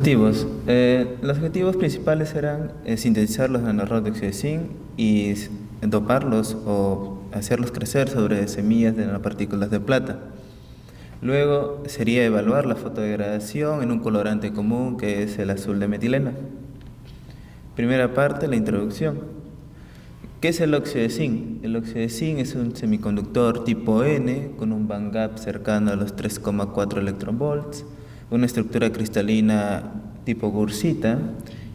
Objetivos. Los objetivos principales eran sintetizar los nanorods de óxido de zinc y doparlos o hacerlos crecer sobre semillas de nanopartículas de plata. Luego sería evaluar la fotodegradación en un colorante común que es el azul de metileno. Primera parte, la introducción. ¿Qué es el óxido de zinc? El óxido de zinc es un semiconductor tipo N con un band gap cercano a los 3,4 electronvolts, una estructura cristalina tipo gursita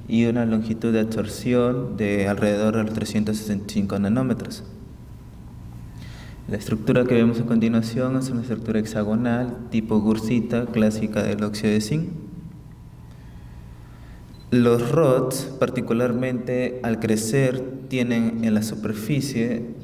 y una longitud de absorción de alrededor de los 365 nanómetros. La estructura que vemos a continuación es una estructura hexagonal tipo gursita clásica del óxido de zinc. Los rods, particularmente al crecer, tienen en la superficie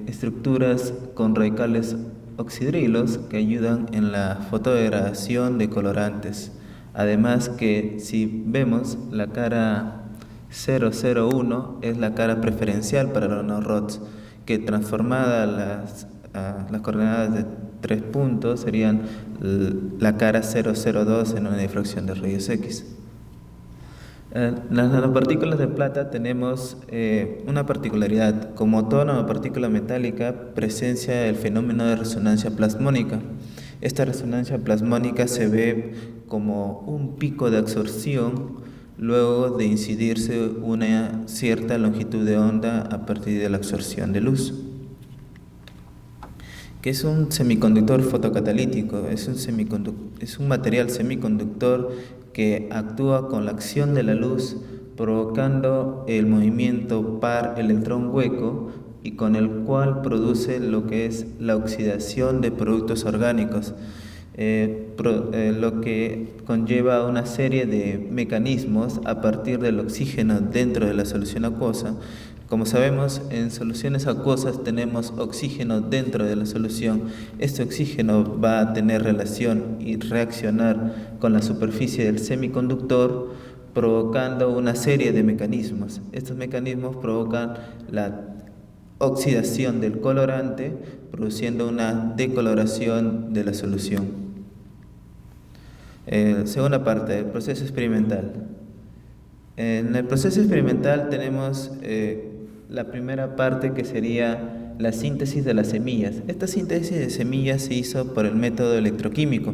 estructuras con radicales oxidrilos que ayudan en la fotodegradación de colorantes. Además que si vemos la cara 001 es la cara preferencial para los nanorods, que transformada las coordenadas de 3 puntos serían la cara 002 en una difracción de rayos X. Las nanopartículas de plata tenemos una particularidad. Como toda nanopartícula metálica, presencia el fenómeno de resonancia plasmónica. Esta resonancia plasmónica se ve como un pico de absorción luego de incidirse una cierta longitud de onda a partir de la absorción de luz. ¿Qué es un semiconductor fotocatalítico? Es un material semiconductor que actúa con la acción de la luz, provocando el movimiento par electrón hueco y con el cual produce lo que es la oxidación de productos orgánicos, lo que conlleva una serie de mecanismos a partir del oxígeno dentro de la solución acuosa. Como sabemos, en soluciones acuosas tenemos oxígeno dentro de la solución. Este oxígeno va a tener relación y reaccionar con la superficie del semiconductor, provocando una serie de mecanismos. Estos mecanismos provocan la oxidación del colorante, produciendo una decoloración de la solución. Segunda parte, el proceso experimental. En el proceso experimental tenemos la primera parte, que sería la síntesis de las semillas. Esta síntesis de semillas se hizo por el método electroquímico.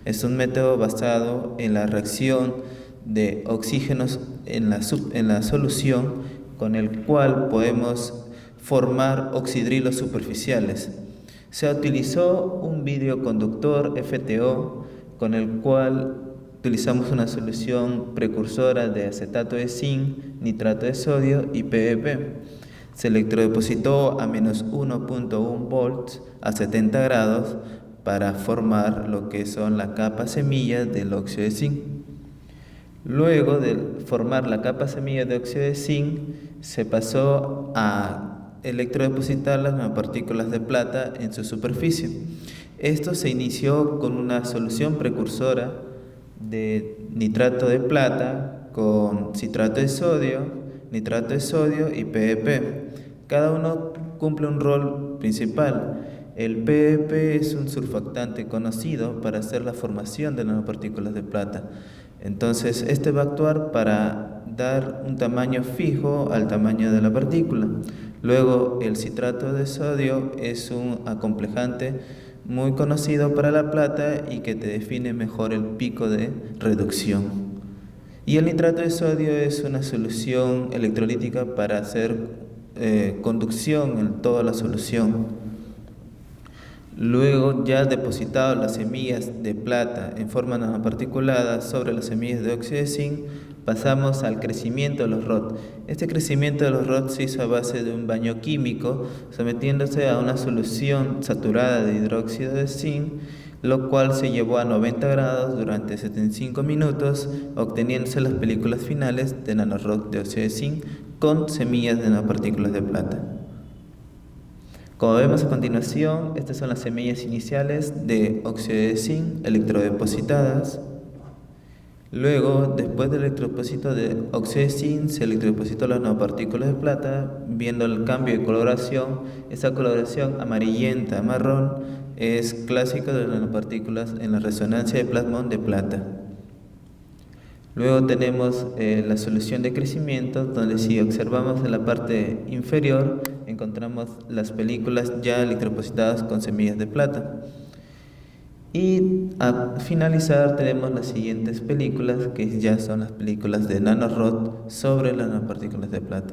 Es un método basado en la reacción de oxígenos en la solución, con el cual podemos formar oxidrilos superficiales. Se utilizó un videoconductor FTO, con el cual utilizamos una solución precursora de acetato de zinc, nitrato de sodio y PEP. Se electrodepositó a menos 1.1 volts a 70 grados para formar lo que son la capa semilla del óxido de zinc. Luego de formar la capa semilla de óxido de zinc, se pasó a electrodepositar las nanopartículas de plata en su superficie. Esto se inició con una solución precursora de nitrato de plata con citrato de sodio, nitrato de sodio y PEP. Cada uno cumple un rol principal. El PEP es un surfactante conocido para hacer la formación de nanopartículas de plata. Entonces, este va a actuar para dar un tamaño fijo al tamaño de la partícula. Luego, el citrato de sodio es un acomplejante muy conocido para la plata y que te define mejor el pico de reducción. Y el nitrato de sodio es una solución electrolítica para hacer conducción en toda la solución. Luego, ya depositado las semillas de plata en forma nanoparticulada sobre las semillas de óxido de zinc, pasamos al crecimiento de los rods. Este crecimiento de los rods se hizo a base de un baño químico, sometiéndose a una solución saturada de hidróxido de zinc, lo cual se llevó a 90 grados durante 75 minutos, obteniéndose las películas finales de nanorods de óxido de zinc con semillas de nanopartículas de plata. Como vemos a continuación, estas son las semillas iniciales de óxido de zinc electrodepositadas. Luego, después del electrodepósito de óxido de zinc, se electrodepositó las nanopartículas de plata, viendo el cambio de coloración. Esa coloración amarillenta, marrón, es clásica de las nanopartículas en la resonancia de plasmón de plata. Luego tenemos la solución de crecimiento, donde si observamos en la parte inferior encontramos las películas ya electrodepositadas con semillas de plata. Y a finalizar tenemos las siguientes películas, que ya son las películas de nanorod sobre las nanopartículas de plata.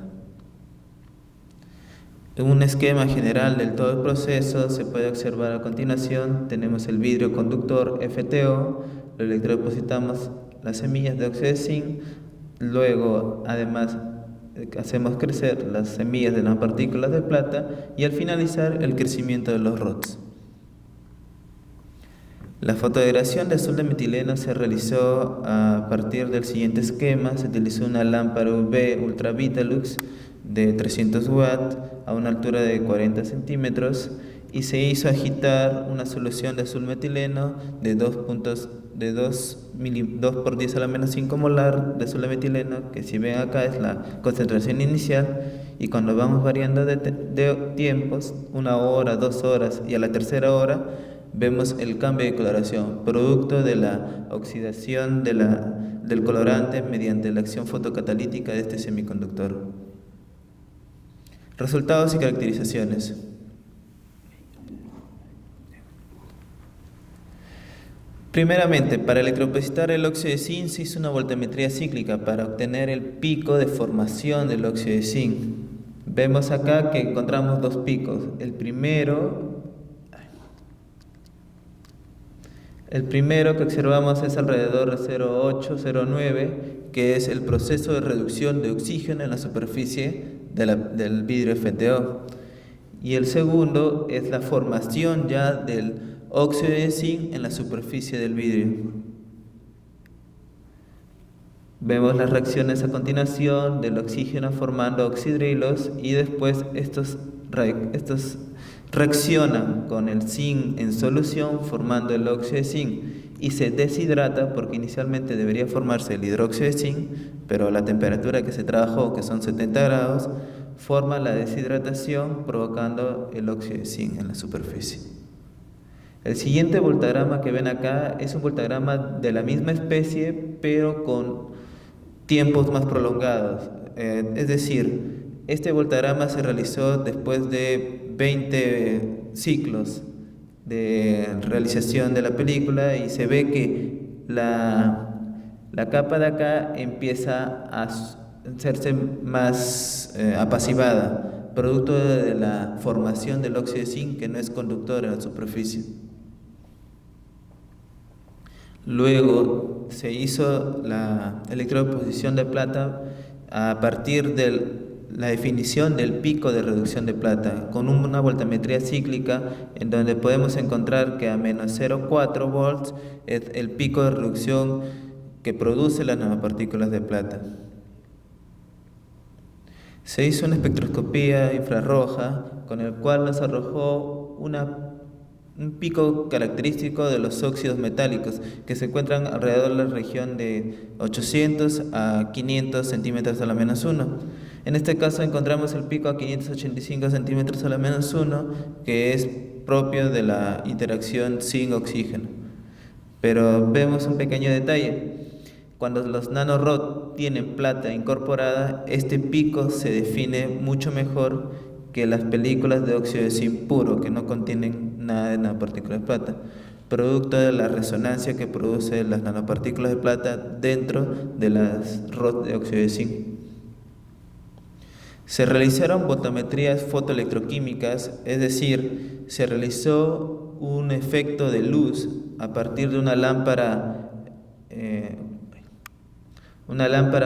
En un esquema general del todo el proceso se puede observar a continuación. Tenemos el vidrio conductor FTO, lo electrodepositamos las semillas de óxido de zinc, luego además hacemos crecer las semillas de nanopartículas de plata y al finalizar el crecimiento de los rods. La fotodegradación de azul de metileno se realizó a partir del siguiente esquema. Se utilizó una lámpara UV Ultra Vitalux de 300 watts a una altura de 40 centímetros y se hizo agitar una solución de azul metileno de 2 por 10 a la menos 5 molar de azul de metileno, que si ven acá es la concentración inicial, y cuando vamos variando de tiempos, 1 hora, 2 horas y a la tercera hora, vemos el cambio de coloración, producto de la oxidación del colorante mediante la acción fotocatalítica de este semiconductor. Resultados y caracterizaciones. Primeramente, para electrodepositar el óxido de zinc se hizo una voltametría cíclica para obtener el pico de formación del óxido de zinc. Vemos acá que encontramos dos picos. El primero que observamos es alrededor de 0,8-0,9, que es el proceso de reducción de oxígeno en la superficie del vidrio FTO. Y el segundo es la formación ya del óxido de zinc en la superficie del vidrio. Vemos las reacciones a continuación del oxígeno formando oxidrilos y después estos reaccionan con el zinc en solución formando el óxido de zinc y se deshidrata porque inicialmente debería formarse el hidróxido de zinc, pero a la temperatura que se trabajó, que son 70 grados, forma la deshidratación provocando el óxido de zinc en la superficie. El siguiente voltagrama que ven acá es un voltagrama de la misma especie pero con tiempos más prolongados, es decir, este voltagrama se realizó después de 20 ciclos de realización de la película y se ve que la capa de acá empieza a hacerse más apaciguada, producto de la formación del óxido de zinc que no es conductor en la superficie. Luego se hizo la electrodeposición de plata a partir de la definición del pico de reducción de plata con una voltametría cíclica en donde podemos encontrar que a menos 0,4 volts es el pico de reducción que produce las nanopartículas de plata. Se hizo una espectroscopía infrarroja con el cual nos arrojó un pico característico de los óxidos metálicos que se encuentran alrededor de la región de 800 a 500 centímetros a la menos 1. En este caso encontramos el pico a 585 centímetros a la menos 1, que es propio de la interacción zinc-oxígeno. Pero vemos un pequeño detalle. Cuando los nanorod tienen plata incorporada, este pico se define mucho mejor que las películas de óxido de zinc puro, que no contienen nada de nanopartículas de plata, producto de la resonancia que produce las nanopartículas de plata dentro de las rods de óxido de zinc. Se realizaron voltametrías fotoelectroquímicas, es decir, se realizó un efecto de luz a partir de una lámpara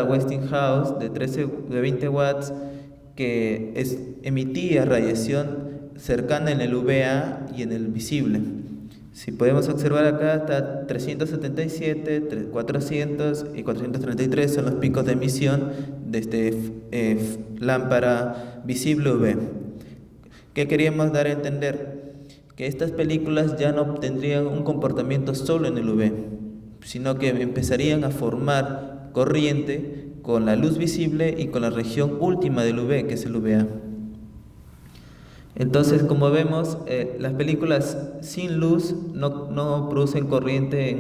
Westinghouse de 20 watts que emitía radiación cercana en el UVA y en el visible. Si podemos observar acá, está 377, 400 y 433 son los picos de emisión de este lámpara visible UV. ¿Qué queríamos dar a entender? Que estas películas ya no tendrían un comportamiento solo en el UV, sino que empezarían a formar corriente con la luz visible y con la región última del UV, que es el UVA. Entonces, como vemos, las películas sin luz no producen corriente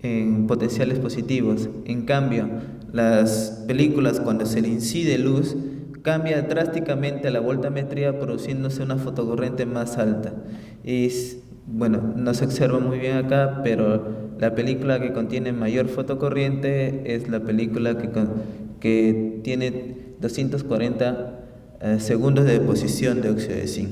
en potenciales positivos. En cambio, las películas, cuando se le incide luz, cambia drásticamente la voltametría, produciéndose una fotocorriente más alta. Bueno, no se observa muy bien acá, pero la película que contiene mayor fotocorriente es la película que tiene 240 segundos de deposición de óxido de zinc.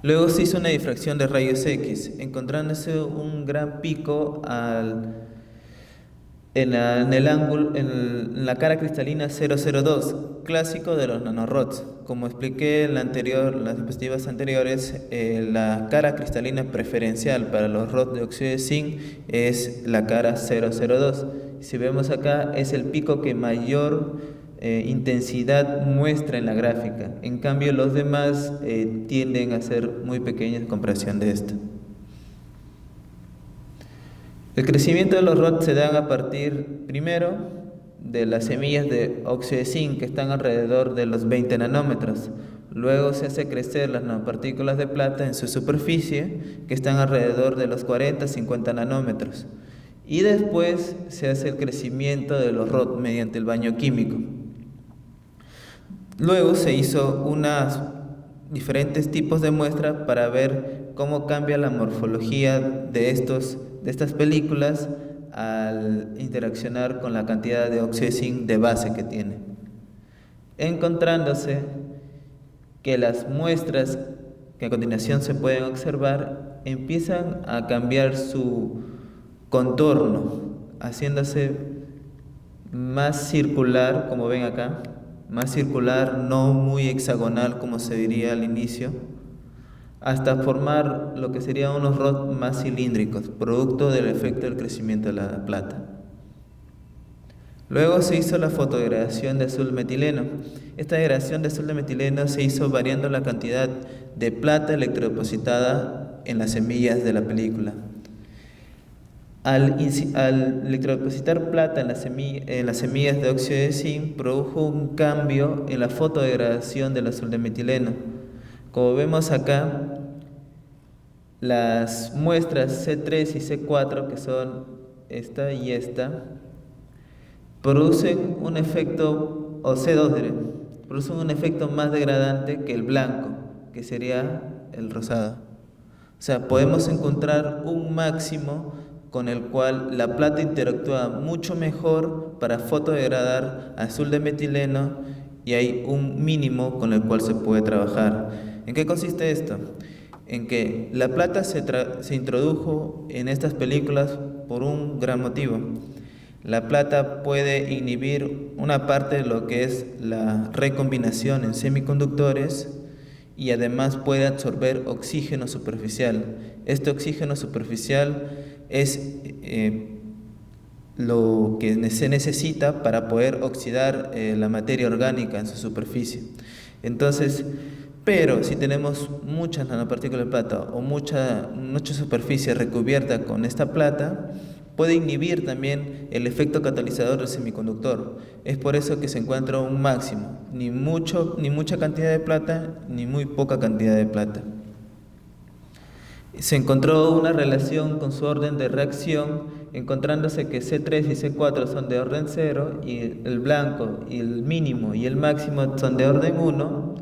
Luego se hizo una difracción de rayos X, encontrándose un gran pico en la cara cristalina 002, clásico de los nanorods. Como expliqué en las diapositivas anteriores, la cara cristalina preferencial para los rods de óxido de zinc es la cara 002. Si vemos acá, es el pico que mayor intensidad muestra en la gráfica. En cambio, los demás tienden a ser muy pequeñas en comparación de esto. El crecimiento de los rods se da a partir, primero, de las semillas de óxido de zinc, que están alrededor de los 20 nanómetros. Luego se hace crecer las nanopartículas de plata en su superficie, que están alrededor de los 40-50 nanómetros. Y después se hace el crecimiento de los rods mediante el baño químico. Luego se hizo unos diferentes tipos de muestras para ver cómo cambia la morfología de estas películas al interaccionar con la cantidad de óxido de zinc de base que tiene, encontrándose que las muestras que a continuación se pueden observar empiezan a cambiar su contorno, haciéndose más circular, como ven acá, más circular, no muy hexagonal como se diría al inicio, hasta formar lo que serían unos rods más cilíndricos, producto del efecto del crecimiento de la plata. Luego se hizo la fotodegradación de azul metileno. Esta degradación de azul de metileno se hizo variando la cantidad de plata electrodepositada en las semillas de la película. Al electrodepositar plata en las semillas de óxido de zinc, produjo un cambio en la fotodegradación del azul de metileno. Como vemos acá, las muestras C3 y C4, que son esta y esta, producen un efecto, o C2, producen un efecto más degradante que el blanco, que sería el rosado. O sea, podemos encontrar un máximo con el cual la plata interactúa mucho mejor para fotodegradar azul de metileno, y hay un mínimo con el cual se puede trabajar. ¿En qué consiste esto? En que la plata se introdujo en estas películas por un gran motivo. La plata puede inhibir una parte de lo que es la recombinación en semiconductores, y además puede absorber oxígeno superficial. Este oxígeno superficial es lo que se necesita para poder oxidar la materia orgánica en su superficie. Entonces, pero si tenemos muchas nanopartículas de plata o mucha superficie recubierta con esta plata, puede inhibir también el efecto catalizador del semiconductor. Es por eso que se encuentra un máximo, ni mucha cantidad de plata, ni muy poca cantidad de plata. Se encontró una relación con su orden de reacción, encontrándose que C3 y C4 son de orden 0, y el blanco y el mínimo y el máximo son de orden 1,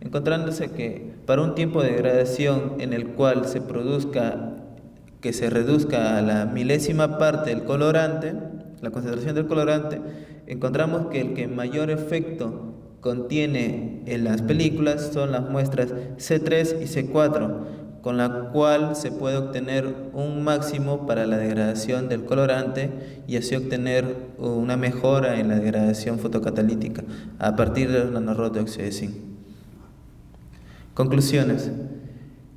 encontrándose que para un tiempo de degradación en el cual que se reduzca a la milésima parte del colorante, la concentración del colorante, encontramos que el que mayor efecto contiene en las películas son las muestras C3 y C4, con la cual se puede obtener un máximo para la degradación del colorante y así obtener una mejora en la degradación fotocatalítica a partir de los nanorods de óxido de zinc. Conclusiones.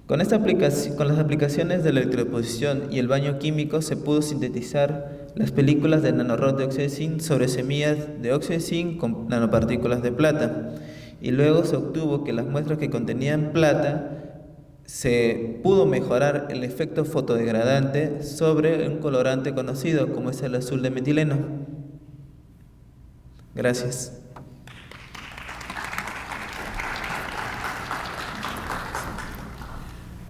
Con las aplicaciones de la electrodeposición y el baño químico se pudo sintetizar las películas de nanorods de óxido de zinc sobre semillas de óxido de zinc con nanopartículas de plata, y luego se obtuvo que las muestras que contenían plata se pudo mejorar el efecto fotodegradante sobre un colorante conocido como es el azul de metileno. Gracias.